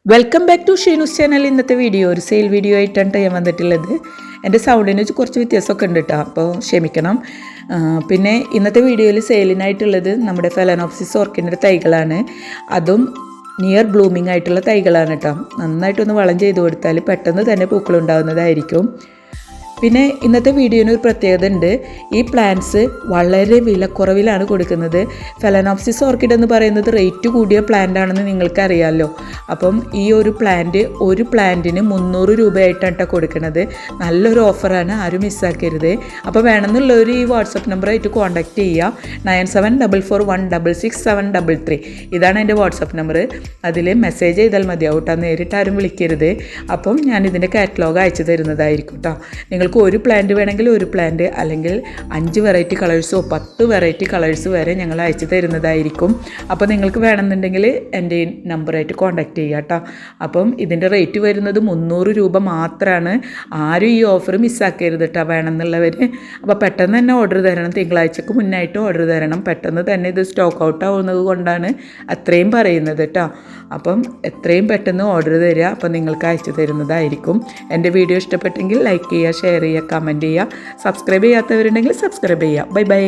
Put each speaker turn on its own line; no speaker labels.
Welcome back to Sheenu's channel. ഇന്നത്തെ video ഒരു sale video ആയിട്ടാണ് ഞാൻ വന്നിട്ടുള്ളത്. എൻ്റെ സൗണ്ടിന് കുറച്ച് വ്യത്യാസമൊക്കെ ഉണ്ട് കേട്ടോ, അപ്പോൾ ക്ഷമിക്കണം. പിന്നെ ഇന്നത്തെ വീഡിയോയിൽ സെയിലിനായിട്ടുള്ളത് നമ്മുടെ ഫെലനോപ്സിസ് ഓർക്കിഡിൻ്റെ തൈകളാണ്. അതും നിയർ ബ്ലൂമിംഗ് ആയിട്ടുള്ള തൈകളാണ് കേട്ടോ. നന്നായിട്ടൊന്ന് വളം ചെയ്ത് കൊടുത്താൽ പെട്ടെന്ന് തന്നെ പൂക്കളുണ്ടാകുന്നതായിരിക്കും. പിന്നെ ഇന്നത്തെ വീഡിയോന് ഒരു പ്രത്യേകത ഉണ്ട്. ഈ പ്ലാന്റ്സ് വളരെ വിലക്കുറവിലാണ് കൊടുക്കുന്നത്. ഫെലനോപ്സിസ് ഓർക്കിഡ് എന്ന് പറയുന്നത് റേറ്റ് കൂടിയ പ്ലാന്റ് ആണെന്ന് നിങ്ങൾക്കറിയാമല്ലോ. അപ്പം ഈ ഒരു പ്ലാന്റിന് 300 രൂപയായിട്ടാണ് കൊടുക്കുന്നത്. നല്ലൊരു ഓഫറാണ്, ആരും മിസ്സാക്കരുത്. അപ്പോൾ വേണമെന്നുള്ളവർ ഈ വാട്സപ്പ് നമ്പറായിട്ട് കോൺടാക്റ്റ് ചെയ്യുക. 9744166733. ഇതാണ് എൻ്റെ വാട്സപ്പ് നമ്പർ. അതിൽ മെസ്സേജ് ചെയ്താൽ മതിയാവും കേട്ടോ, നേരിട്ട് ആരും വിളിക്കരുത്. അപ്പം ഞാൻ ഇതിൻ്റെ കാറ്റലോഗ് അയച്ചു തരുന്നതായിരിക്കും കേട്ടോ. നിങ്ങൾക്ക് ഒരു പ്ലാന്റ് വേണമെങ്കിൽ ഒരു പ്ലാന്റ്, അല്ലെങ്കിൽ 5 വെറൈറ്റി കളേഴ്സോ 10 വെറൈറ്റി കളേഴ്സ് വരെ ഞങ്ങൾ അയച്ചു തരുന്നതായിരിക്കും. അപ്പോൾ നിങ്ങൾക്ക് വേണമെന്നുണ്ടെങ്കിൽ എൻ്റെ ഈ നമ്പറായിട്ട് കോൺടാക്റ്റ് ചെയ്യുക കേട്ടോ. അപ്പം ഇതിൻ്റെ റേറ്റ് വരുന്നത് 300 രൂപ മാത്രമാണ്. ആരും ഈ ഓഫർ മിസ്സാക്കരുത് കേട്ടോ വേണമെന്നുള്ളവർ. അപ്പോൾ പെട്ടെന്ന് തന്നെ ഓർഡർ തരണം. തിങ്കളാഴ്ചക്ക് മുന്നായിട്ട് ഓർഡർ തരണം. പെട്ടെന്ന് തന്നെ ഇത് സ്റ്റോക്ക് ഔട്ട് ആവുന്നത് കൊണ്ടാണ് അത്രയും പറയുന്നത് കേട്ടോ. അപ്പം എത്രയും പെട്ടെന്ന് ഓർഡർ തരിക. അപ്പം നിങ്ങൾക്ക് അയച്ചു തരുന്നതായിരിക്കും. എൻ്റെ വീഡിയോ ഇഷ്ടപ്പെട്ടെങ്കിൽ ലൈക്ക് ചെയ്യുക, ഷെയർ ചെയ്യുക, കമൻറ്റ് ചെയ്യുക. സബ്സ്ക്രൈബ് ചെയ്യാത്തവരുണ്ടെങ്കിൽ സബ്സ്ക്രൈബ് ചെയ്യുക. Bye bye.